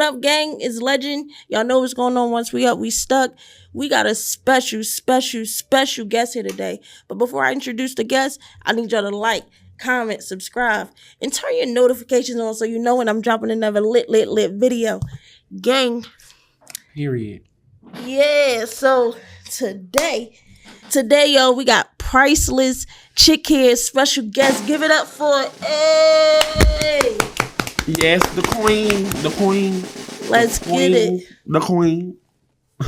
up, gang? It's Legend. Y'all know what's going on. Once we up, we stuck. We got a special guest here today. But before I introduce the guest, I need y'all to like, comment, subscribe, and turn your notifications on so you know when I'm dropping another lit video. Gang. Period. Yeah, so today, yo, we got Priceless chick here, special guest. Give it up for hey. Yes, the queen. Let's get it. The queen.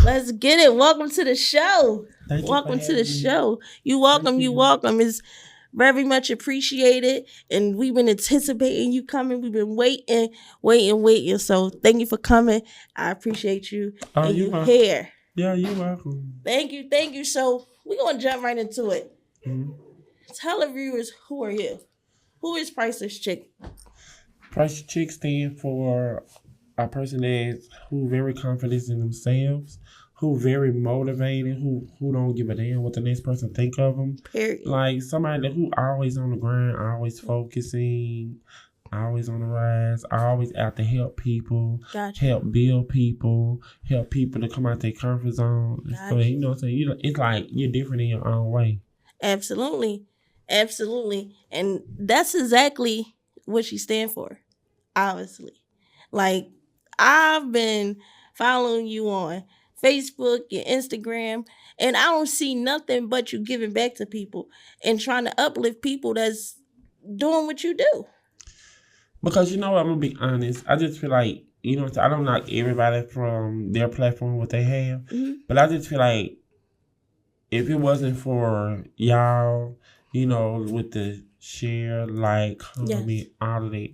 Let's get it. Welcome to the show. Welcome to the show. You welcome. It's very much appreciated. And we've been anticipating you coming. We've been waiting. So thank you for coming. I appreciate you. And you here. Yeah, you're welcome. Thank you. So we're going to jump right into it. Mm-hmm. Tell the viewers, who are you? Who is Priceless Chick? Priceless Chick stand for a person who very confident in themselves, who very motivated, who don't give a damn what the next person think of them. Period. Like somebody who always on the grind, always focusing, always on the rise, always out to help people, help build people, help people to come out their comfort zone. So you know what I'm saying? It's like you're different in your own way. Absolutely. And that's exactly what she stands for, obviously. Like, I've been following you on Facebook and Instagram, and I don't see nothing but you giving back to people and trying to uplift people that's doing what you do. Because you know what, I'm going to be honest. I just feel like, you know, I don't knock everybody from their platform, what they have. Mm-hmm. But I just feel like if it wasn't for y'all, you know, with the share, like, comment, all of that,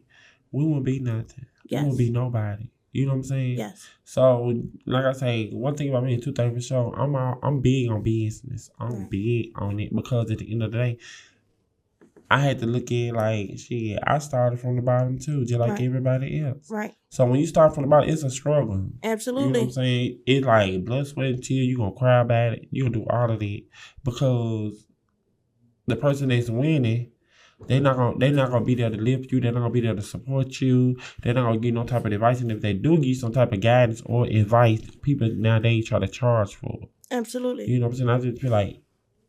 we wouldn't be nothing. We wouldn't be nobody. You know what I'm saying? Yes. So, like I say, one thing about me, two things for sure, I'm big on business. I'm big on it because at the end of the day, I had to look at like, shit, I started from the bottom too, just like everybody else. Right. So when you start from the bottom, it's a struggle. Absolutely. You know what I'm saying? It's like blood, sweat, and tears. You're going to cry about it. You're going to do all of that because the person that's winning, they're not gonna be there to lift you. They're not gonna be there to support you. They're not gonna give you no type of advice. And if they do give you some type of guidance or advice, people nowadays try to charge for it. Absolutely. You know what I'm saying? I just feel like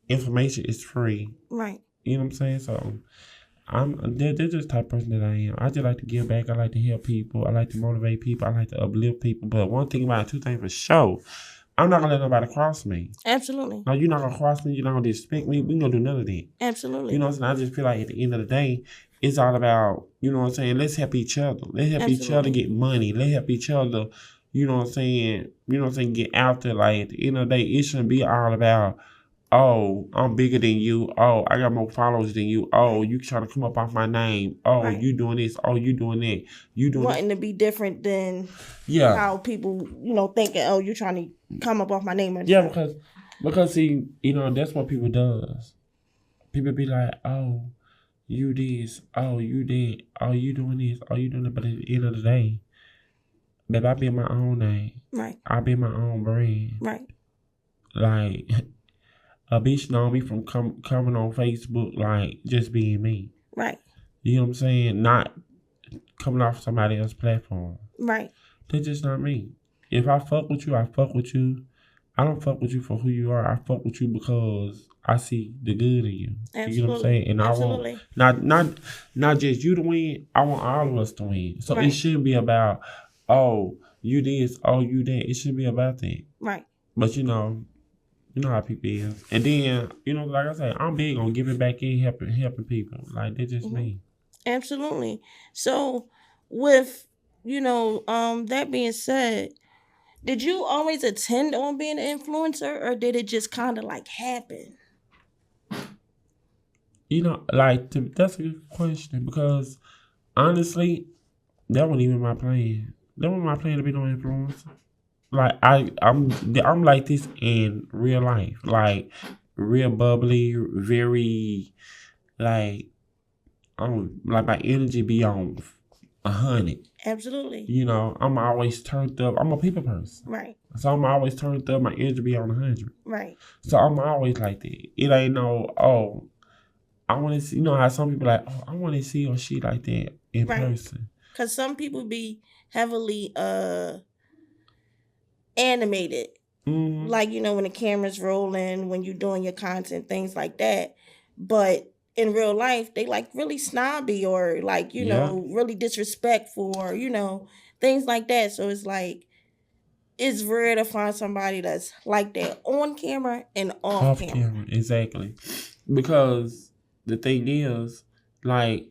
information is free. Right. You know what I'm saying? So they're just the type of person that I am. I just like to give back. I like to help people. I like to motivate people. I like to uplift people. But one thing about it, two things for sure, I'm not gonna let nobody cross me. Absolutely. No, you're not gonna cross me. You're not gonna disrespect me. We're gonna do none of that. Absolutely. You know what I'm saying? I just feel like at the end of the day, it's all about, you know what I'm saying? Let's help each other. Let's help each other get money. Let's help each other, you know what I'm saying? You know what I'm saying? Get out there. Like at the end of the day, it shouldn't be all about, oh, I'm bigger than you. Oh, I got more followers than you. Oh, you trying to come up off my name. Oh, you doing this. Oh, you doing that. You doing wanting to be different than how people, you know, thinking, oh, you're trying to come up off my name. Yeah, because see, you know, that's what people does. People be like, oh, you this. Oh, you that. Oh, you doing this. Oh, you doing that. But at the end of the day, babe, I be my own name. Right. I be my own brand. Right. Like, a bitch know me from coming on Facebook, like, just being me. Right. You know what I'm saying? Not coming off somebody else's platform. Right. That's just not me. If I fuck with you, I fuck with you. I don't fuck with you for who you are. I fuck with you because I see the good in you. Absolutely. You know what I'm saying? And Absolutely. I want not just you to win. I want all of us to win. So it shouldn't be about, oh, you this, oh, you that. It shouldn't be about that. Right. But you know how people is. And then, you know, like I say, I'm big on giving back in, helping people. Like, that's just me. Absolutely. So, with, you know, that being said, did you always intend on being an influencer, or did it just kind of like happen? You know, like, that's a good question because, honestly, that wasn't even my plan. That wasn't my plan to be no influencer. Like, I'm like this in real life. Like, real bubbly, very, like my energy be on 100. Absolutely. You know, I'm always turned up. I'm a people person. Right. So I'm always turned up. My energy be on 100. Right. So I'm always like that. It ain't no, oh, I want to see, you know how some people like, oh, I want to see or she like that in person. Because some people be heavily animated. Like, when the camera's rolling, when you're doing your content, things like that. But in real life, they like really snobby or like, Yeah, really disrespectful or, things like that. So it's like, it's rare to find somebody that's like that on camera and off off camera. camera, exactly. Because the thing is, like,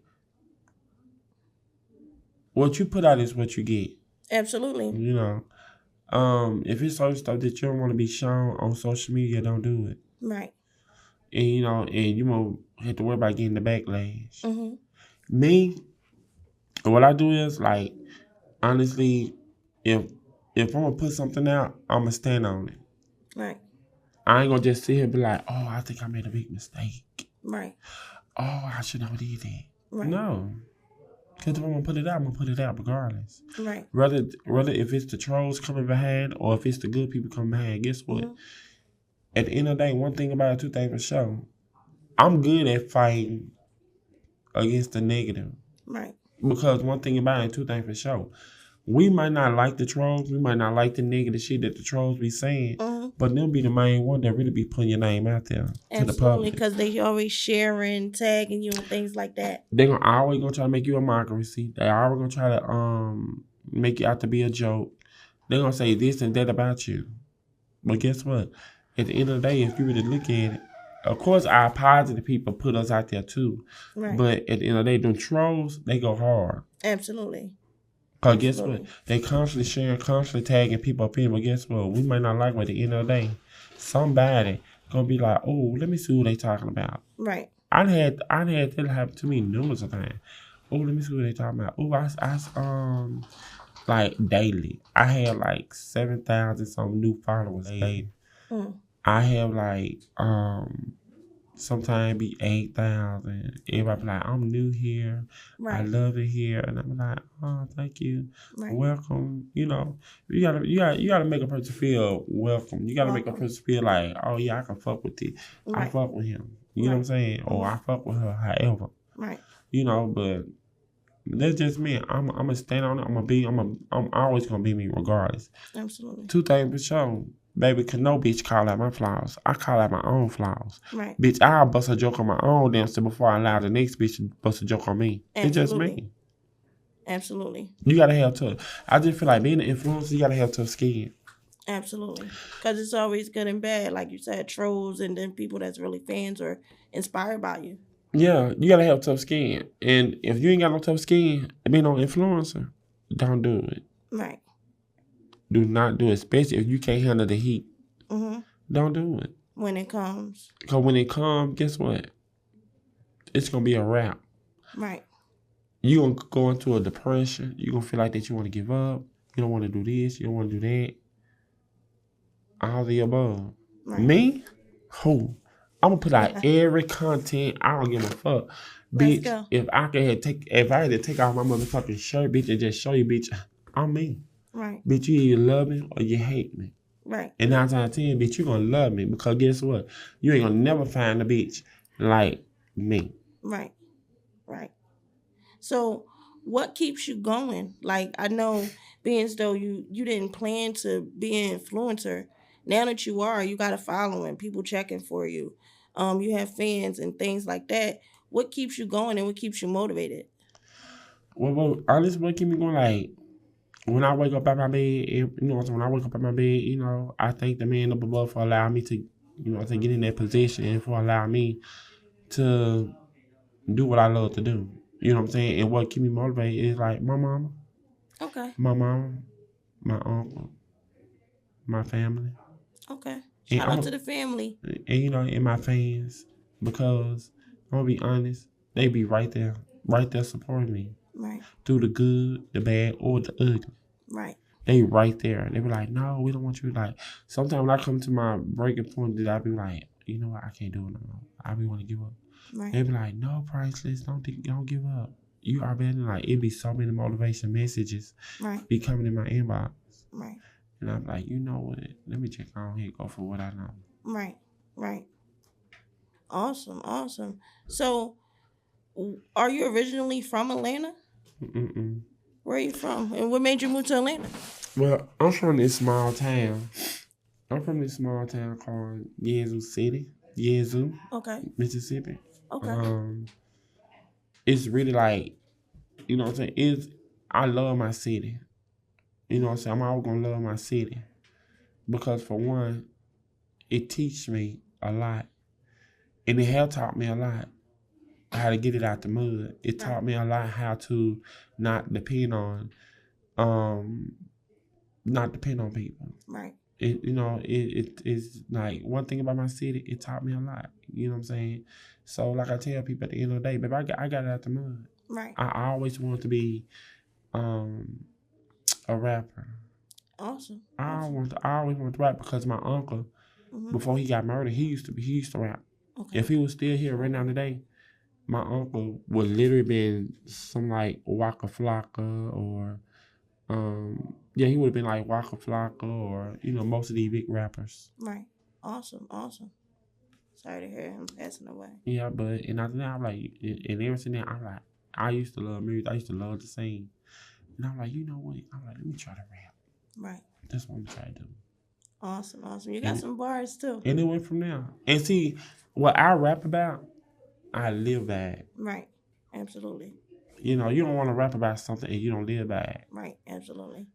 what you put out is what you get. Absolutely. You know, if it's certain stuff that you don't want to be shown on social media, don't do it. Right. And and you won't have to worry about getting the backlash. Mm-hmm. Me, what I do is like, honestly, if I'm gonna put something out, I'm gonna stand on it. Right. I ain't gonna just sit here and be like, oh, I think I made a big mistake. Right. Oh, I should never did that. Right. No. Because if I'm gonna put it out, I'm gonna put it out regardless. Right. Whether if it's the trolls coming behind or if it's the good people coming behind, guess what? Mm-hmm. At the end of the day, one thing about it, two things for sure. I'm good at fighting against the negative. Right. Because one thing about it, two things for sure. We might not like the trolls, we might not like the negative shit that the trolls be saying, but they'll be the main one that really be putting your name out there to the Absolutely, public. because they always sharing, tagging you and things like that. They're always gonna try to make you a mockery. They always gonna try to make you out to be a joke. They're gonna say this and that about you. But guess what? At the end of the day, if you really look at it, of course our positive people put us out there too. Right. But at the end of the day, them trolls, they go hard. Absolutely. Cause guess what? They constantly sharing, constantly tagging people up in, but guess what? We might not like what at the end of the day. Somebody gonna be like, oh, let me see who they talking about. Right. I had that happen to me numerous of times. Oh, let me see what they talking about. Oh, I like daily. I had like 7,000 some new followers daily. I have like sometimes be 8,000. Everybody be like, I'm new here. Right. I love it here, and I'm like, oh, thank you, welcome. You gotta make a person feel welcome. You gotta make a person feel like, oh yeah, I can fuck with it. Right. I fuck with him. You know what I'm saying? Or I fuck with her. However, right. But that's just me. I'm gonna stand on it. I'm always gonna be me regardless. Absolutely. Two things for sure. Baby, cause no bitch call out my flaws. I call out my own flaws. Right. Bitch, I'll bust a joke on my own damn self before I allow the next bitch to bust a joke on me. Absolutely. It's just me. Absolutely. You gotta have tough. I just feel like being an influencer, you gotta have tough skin. Absolutely. Because it's always good and bad. Like you said, trolls and then people that's really fans or inspired by you. Yeah, you gotta have tough skin. And if you ain't got no tough skin, being an influencer, don't do it. Right. Do not do it, especially if you can't handle the heat. Mm-hmm. Don't do it. When it comes. Because when it comes, guess what? It's going to be a wrap. Right. You're going to go into a depression. You're going to feel like that you want to give up. You don't want to do this. You don't want to do that. All the above. Right. Me? Who? I'm going to put out every content. I don't give a fuck. Bitch, go. If I had to take off my motherfucking shirt, bitch, and just show you, bitch, I'm me. Right. Bitch, you either love me or you hate me. Right. And 9 times out of 10, bitch, you gonna love me because guess what? You ain't gonna never find a bitch like me. Right. Right. So what keeps you going? Like, I know being as though you didn't plan to be an influencer. Now that you are, you got a following, people checking for you. You have fans and things like that. What keeps you going and what keeps you motivated? Well, honestly, what keeps me going, like, when I wake up at my bed, when I wake up at my bed, I thank the man up above for allowing me to, to get in that position and for allowing me to do what I love to do. You know what I'm saying? And what keep me motivated is like my mama. Okay. My mama, my uncle, my family. Okay. Shout out to the family. And, and my fans. Because, I'm going to be honest, they be right there supporting me. Right. Through the good, the bad, or the ugly. Right. They right there. They be like, no, we don't want you. Like, sometimes when I come to my breaking point, I be like, you know what, I can't do it no more. I be want to give up. Right. They be like, no, Priceless, don't give up. You are better. Like, it be so many motivation messages. Right. Be coming in my inbox. Right. And I'm like, you know what? Let me check on here, go for what I know. Right. Right. Awesome. So, are you originally from Atlanta? Mm-mm. Where are you from? And what made you move to Atlanta? Well, I'm from this small town. I'm from this small town called Yazoo City, Yazoo, Okay. Mississippi. Okay. Um, it's really like, you know what I'm saying? I love my city. You know what I'm saying? I'm always gonna love my city because for one, it teaches me a lot, and it has taught me a lot how to get it out the mud. It taught me a lot how to not depend on, um, not depend on people. Right. It's like one thing about my city. It taught me a lot. You know what I'm saying? So like I tell people at the end of the day, baby, I got it out the mud. Right. I always wanted to be um, a rapper. Awesome. I always wanted to rap because my uncle, before he got murdered, he used to rap. Okay. If he was still here right now today, my uncle would literally been some like Waka Flocka or he would have been like Waka Flocka or most of these big rappers. Right. Awesome. Awesome. Sorry to hear him passing away. Yeah, but and after that, I'm like, and ever since then, I'm like, I used to love music. I used to love to sing, and I'm like, you know what? I'm like, let me try to rap. Right. That's what I'm trying to do. Awesome. Awesome. You got some bars too. And it went from there. And see, what I rap about, I live by it. Right. Absolutely. You don't want to rap about something and you don't live by it. Right. Absolutely.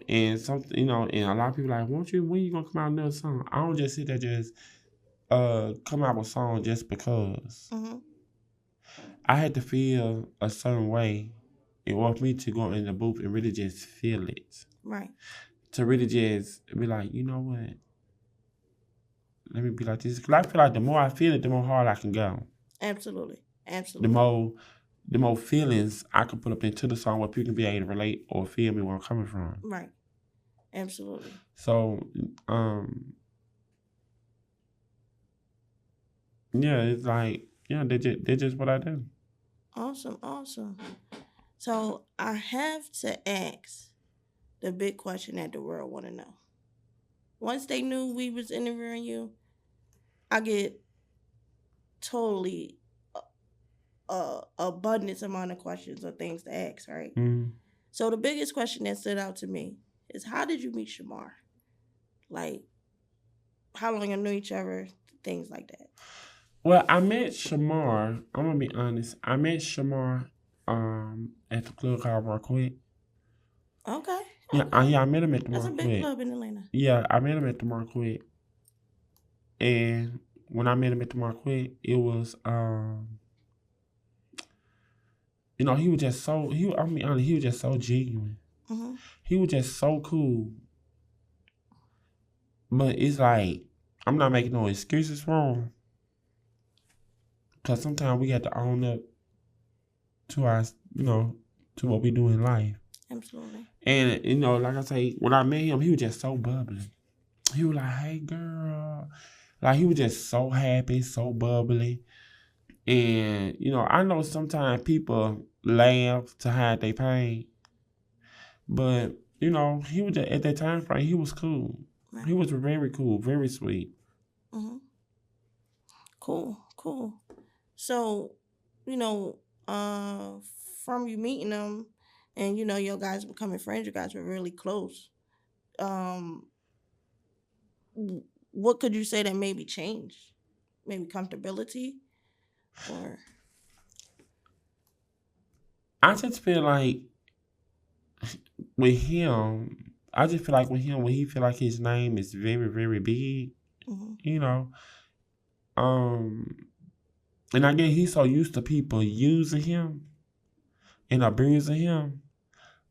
And something, and a lot of people like, when you gonna come out with another song? I don't just sit there just come out with a song just because. Mm-hmm. I had to feel a certain way in order for me to go in the booth and really just feel it. Right. To really just be like, you know what? Let me be like this. Because I feel like the more I feel it, the more hard I can go. Absolutely. Absolutely. The more feelings I can put up into the song where people can be able to relate or feel me where I'm coming from. Right. Absolutely. So, it's like, they're just what I do. Awesome. Awesome. So I have to ask the big question that the world want to know. Once they knew we was interviewing you, I get totally abundance amount of questions or things to ask, right? Mm-hmm. So the biggest question that stood out to me is, how did you meet Shamar? Like, how long you knew each other, things like that. Well, I met Shamar. I'm gonna be honest. I met Shamar at the club called Marquette. Okay. Yeah, I met him at the That's Marquette. a big club in Atlanta. Yeah, I met him at the Marquette. And when I met him at the Marquette, it was he was just so he was just so genuine. Mm-hmm. He was just so cool. But it's like I'm not making no excuses for him. Cause sometimes we have to own up to our to what we do in life. Absolutely. And like I say, when I met him, he was just so bubbly. He was like, "Hey, girl," like he was just so happy, so bubbly. And I know sometimes people laugh to hide their pain, but he was just, at that time frame, he was cool. Right. He was very cool, very sweet. Mm-hmm. Cool. So, from you meeting them and, your guys becoming friends, you guys were really close. What could you say that maybe changed? Maybe comfortability? Or? I just feel like with him, when he feel like his name is very, very big, mm-hmm. And I guess he's so used to people using him and abusing him,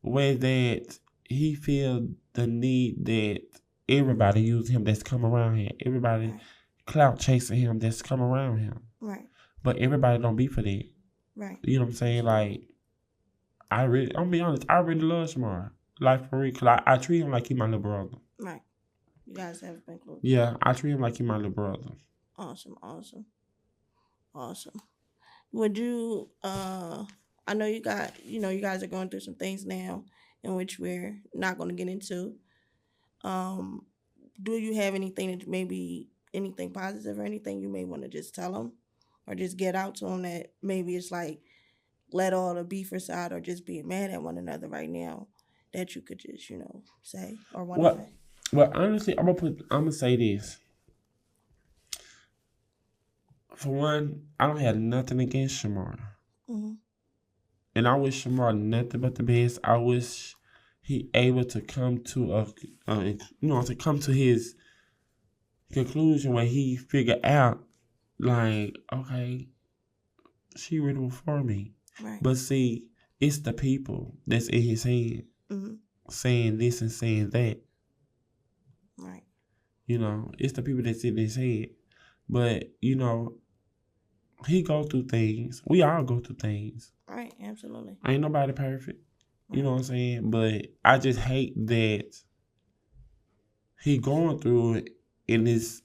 where that he feel the need that everybody use him that's come around him. Everybody right. Clout chasing him that's come around him. Right. But everybody don't be for that. Right. You know what I'm saying? Like, I'm gonna be honest, I really love Shamar. Like, for real, because I treat him like he my little brother. Right. You guys have been close. Yeah, I treat him like he my little brother. Awesome. Would you, I know you guys are going through some things now in which we're not going to get into. Do you have anything that maybe, anything positive or anything you may want to just tell them or just get out to them that maybe it's like let all the beef aside or just being mad at one another right now that you could just, say or want to Well, say? well, honestly, I'm gonna say this. For one, I don't have nothing against Shamar, Mm-hmm. and I wish Shamar nothing but the best. I wish he able to come to to come to his conclusion where he figure out, like, okay, she really for me. Right. But see, it's the people that's in his head Mm-hmm. saying this and saying that. Right. It's the people that's in his head. But, he go through things. We all go through things. Right. Absolutely. Ain't nobody perfect. Right. You know what I'm saying? But I just hate that he going through it and is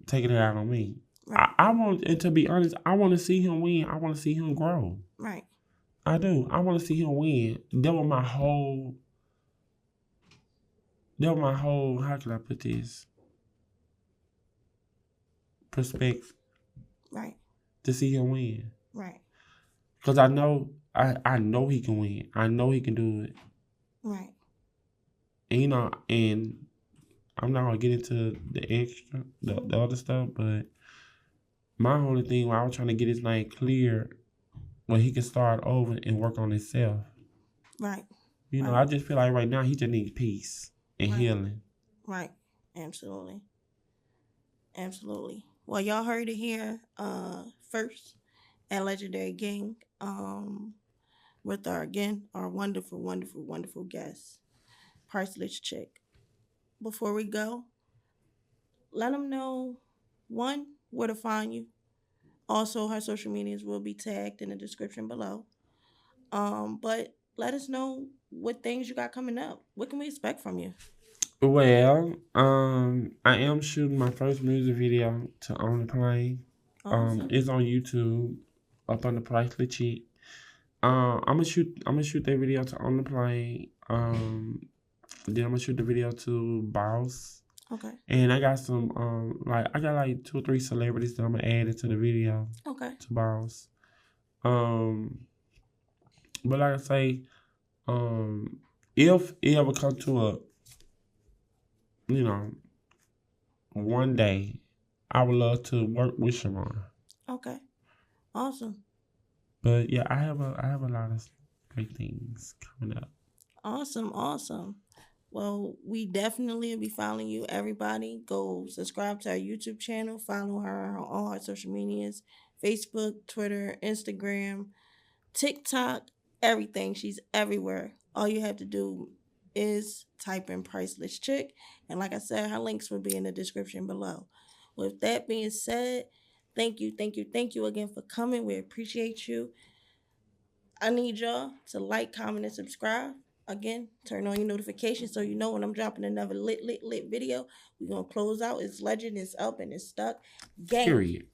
taking it out on me. Right. I want, and to be honest, I want to see him win. I want to see him grow. Right. I do. I want to see him win. That was my whole, how can I put this? Perspective. Right. To see him win. Right. Because I know he can win. I know he can do it. Right. And, and I'm not going to get into the extra, the other stuff, but my only thing where I was trying to get his name clear where he can start over and work on himself. Right. I just feel like right now he just needs peace and healing. Right. Absolutely. Absolutely. Well, y'all heard it here first at Legendary Gang with our wonderful, wonderful, wonderful guest, Priceless Chick. Before we go, let them know, one, where to find you. Also, her social medias will be tagged in the description below. But let us know what things you got coming up. What can we expect from you? Well, I am shooting my first music video to On the Plane. Awesome. It's on YouTube, up on the Priceless Chick. I'm gonna shoot that video to On the Plane. Then I'm gonna shoot the video to Boss. Okay. And I got some I got like 2 or 3 celebrities that I'm gonna add into the video. Okay. To Boss. But like I say, if it ever come to a, one day, I would love to work with Shamar. Okay. Awesome. But yeah, I have a lot of great things coming up. Awesome. Awesome. Well, we definitely will be following you. Everybody, go subscribe to our YouTube channel. Follow her on all her social medias: Facebook, Twitter, Instagram, TikTok, everything. She's everywhere. All you have to do is type in Priceless Chick. And like I said, her links will be in the description below. With that being said, thank you again for coming. We appreciate you. I need y'all to like, comment, and subscribe. Again, turn on your notifications so you know when I'm dropping another lit video. We're going to close out. It's legend, it's up, and it's stuck. Gang. Period.